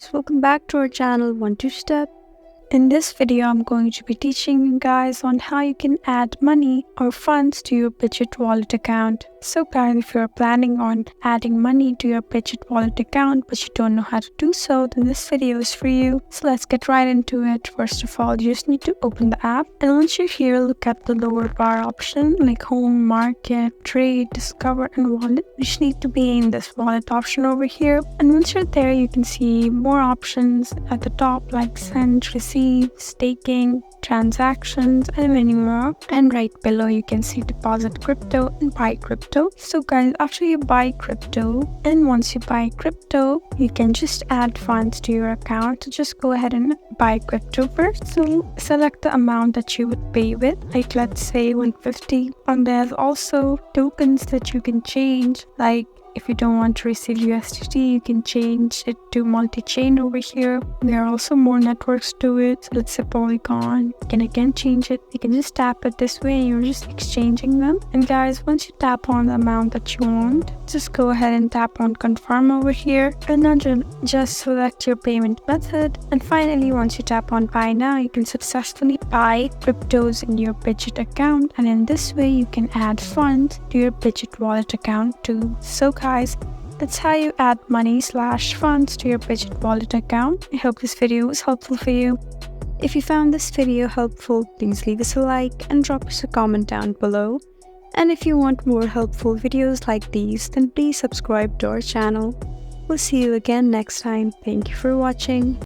So welcome back to our channel 1-2-Step. In this video, I'm going to be teaching you guys on how you can add money or funds to your Bitget wallet account. So guys, if you're planning on adding money to your Bitget wallet account but you don't know how to do so, then this video is for you. So let's get right into it. First of all, you just need to open the app, and once you're here, look at the lower bar option like home, market, trade, discover, and wallet. You just need to be in this wallet option over here, and once you're there, you can see more options at the top like send, receive, staking, transactions, and many more. And right below you can see deposit crypto and buy crypto. So guys, after you buy crypto, and once you buy crypto, you can just add funds to your account. So just go ahead and buy crypto first. So select the amount that you would pay with, like let's say 150. And there's also tokens that you can change, like if you don't want to receive USDT, you can change it to multi-chain over here. There are also more networks to it. So let's say Polygon. You can again change it. You can just tap it this way and you're just exchanging them. And guys, once you tap on the amount that you want, just go ahead and tap on confirm over here. And then just select your payment method. And finally, once you tap on buy now, you can successfully buy cryptos in your Bitget account. And in this way, you can add funds to your Bitget wallet account too. So guys, that's how you add money/funds to your Bitget wallet account. I hope this video was helpful for you. If you found this video helpful, please leave us a like and drop us a comment down below. And if you want more helpful videos like these, then please subscribe to our channel. We'll see you again next time. Thank you for watching.